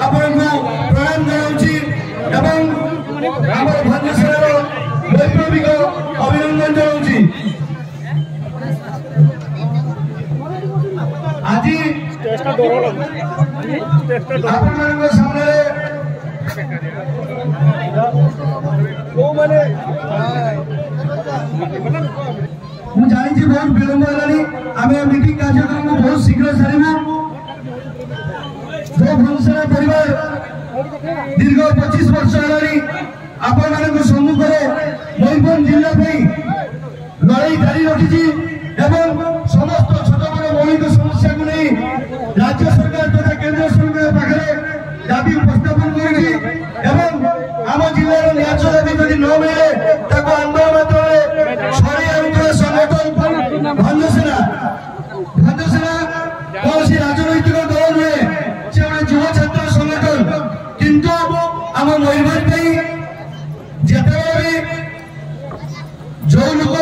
आपको प्रणाम जनाऊँगी एवं आम भंजसेनार वैप्लविक अभिनंदन जनाऊँगी। आज आपण सामने मुझे जानी बहुत विलंब है मीटिंग कार्यक्रम बहुत शीघ्र सारू जो भंजसेना परिवार दीर्घ 25 वर्ष है सम्मुख मयूरभंज जिला लड़ाई जारी रखी समस्त छोट बड़ मौलिक समस्या को नहीं राज्य सरकार तथा केंद्र सरकार पाखे दाबी उपस्थापन करम जिलार न्याय दाबी जदि न मिले आंदोलन माध्यम छड़े आनुला संगठन भंजसेना कौन राजनैतिक दल नुहे से युव छात्र संगठन किंतु आम मयूरभंज जिते जो लोग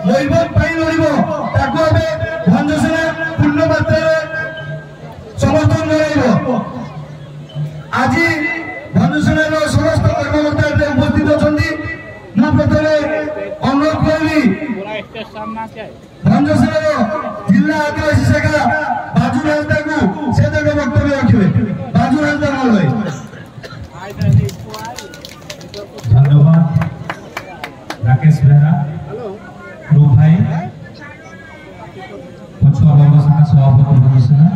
मयूरभंज लड़े भंजसेना पूर्ण मात्रा समर्थन जन आज भंजसेनार समस्त कर्मकर्ता उपस्थित अच्छा प्रथम अनुरोध करी भंजसेनार जिला आदिवासी शाखा बाजू हालदा को से वक्तव्य रखिए। बाजू हालदा महोदय। धन्यवाद राकेश बेहरा रूप भाई पछुआ वर्ग शाखा सभापति भंजसेना।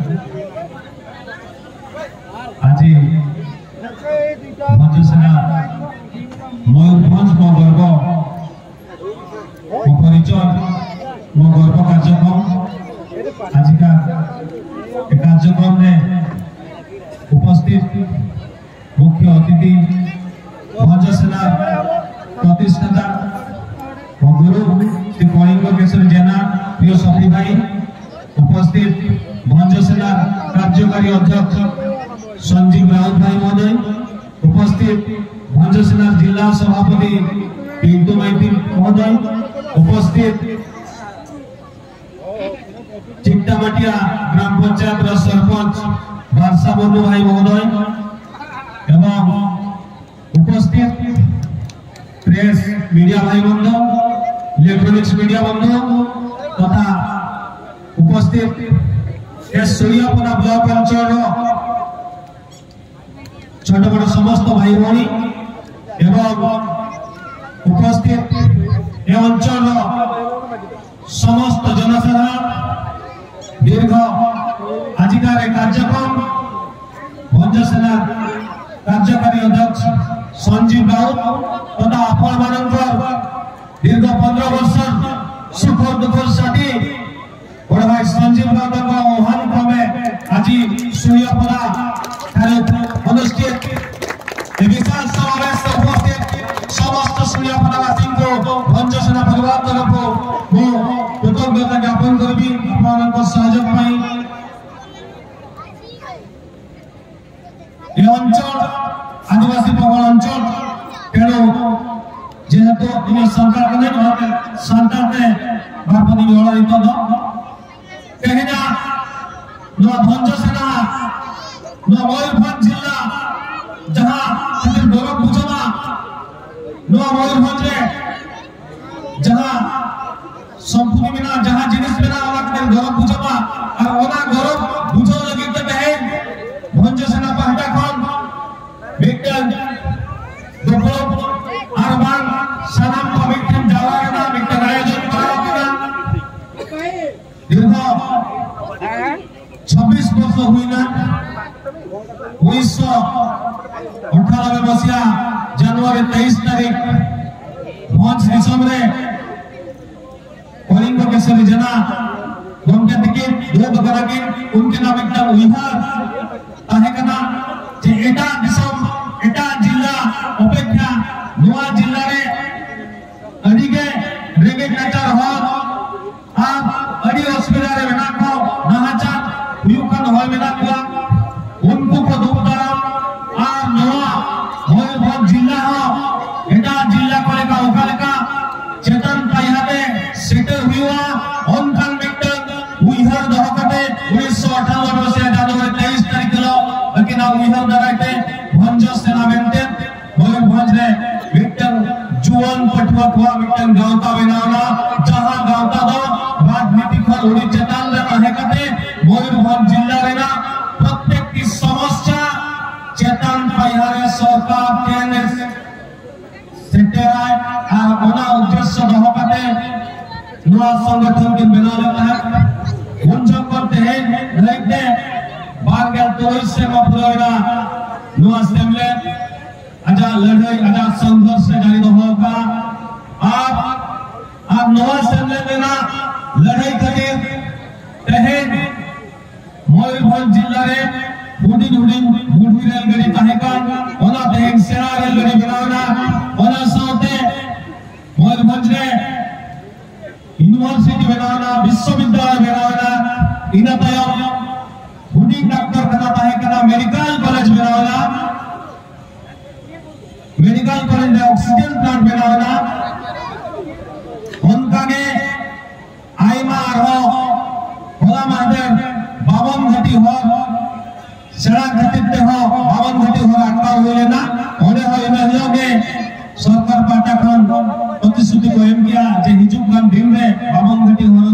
आज भंजसेना मयूरभंज मो गर्व मो परिचय मो गर्व कार्यक्रम आज का कार्यक्रम में उपस्थित मुख्य अतिथि भंजसेना प्रतिष्ठाता गुरु श्री कलिंग केशरी जेना प्रिय सफी भाई उपस्थित भंजसेना कार्यकारी अध्यक्ष संजीव राउत भाई महोदय उपस्थित भंजसेना जिला सभापति पिंटू माइती महोदय उपस्थित चिट्टामाटिया ग्राम पंचायत सरपंच बादशाह बंधु भाई महोदय एवं उपस्थित प्रेस मीडिया भाई बंधु इलेक्ट्रॉनिक्स मीडिया बंधु तथा उपस्थित सूर्यापदा ब्लॉक अंचल छोट बड़ समस्त भाई भौणी एवं उपस्थित अंचल समस्त जनसाधारण दीर्घ आजिकार कार्यक्रम भंजसेना कार्यकारी अध्यक्ष संजीव राउत तथा आपण दीर्घ 15 वर्ष सुख दुख साथी बड़ भाई संजीव राउत आह्वान क्रमे आज सूर्यापदा अनुष्ठित विशाल समावेश उपस्थित समस्त सूर्यापदावासी को भंजसेना परिवार तरफ कृतज्ञता ज्ञापन करी सहयोग अंचल आदिवासी प्रबल अंचल तेणु जेहेतु सरकार बापदी कहीं भंजसेना मयूरभंज जिला जहाँ गौरव बुझमा मयूरभंज जहाँ संपूर्ण बिना जहाँ जिनिस बिना गौरव बुझमा और गौरव बुझो लगी भंजसेना पाहटा खन विक्टन दोपलो आरबान सनम को विक्टन जावाना विक्टन आयोजन करा दीर्घ 26 वर्ष हुई ना 1998 मसीहा जनवरी 23 तारीख भंज निसम रे कलिंग केशरी जेना गमके टिकट दो करा के उनके नाम एक उइहार ताहे कना जे एटा निसम एटा जिला अपेक्षा नवा जिला रे अडिगे रेगे नाचार हो आप अडी अस्पताल रे बना को नहाचा हुयुकन होय मेना को उनको को दुपदारा आ नवा मयूरभंज जिला हो एटा जिला कोले का ओकाले का चेतन ताइहाते सेटल हुआ ओनकाल मिटन उइहार दहकते 1998 से 23 तारीख लो लेकिन उनकिना उइहर दारायते भंज सेना मेंटे मयूरभंज रे मिटन जुआन पटवा को मिटन गांवता बनावना जहां गांवता दो राजनीति खर उड़ी चेतान ले ताहे कते मयूरभंज जिला रेना प्रत्येक की समस्या चेतान पाइहारे सरकार केने सेटेराय आ ओना उद्देश्य दहो कते नवा संगठन के बनाव लेता है उनजो करते हैं रहते बागल तो इससे मफलोड़ा नवा सेमले आजा लड़ाई आजा संघर्ष से जारी होगा आप नवा सेमले देना लड़ाई करें तहें मयूरभंज जिला रे बुढ़ी रेलगाड़ी ताहेकान ओना तहें सेना रेलगाड़ी बनावना ओना साथे मयूरभंज रे यूनिवर्सिटी बनावना विश्वविद्यालय बनावना इना तायम बुढ़ी डॉक्टर कना ताहेकाना मेडिकल कॉलेज बनावना मेडिकल कॉलेज में ऑक्सीजन प्लांट बनावना उनका के आईमा हो होला मादर बावन घटी हो सेड़ा घटिते हो बावन घटी हो अटका हुए ना ओने हो इना हियोगे सरकार पाटा खन प्रतिश्रुति को एम किया जे हिजुक खान दिन में बावन घटी हो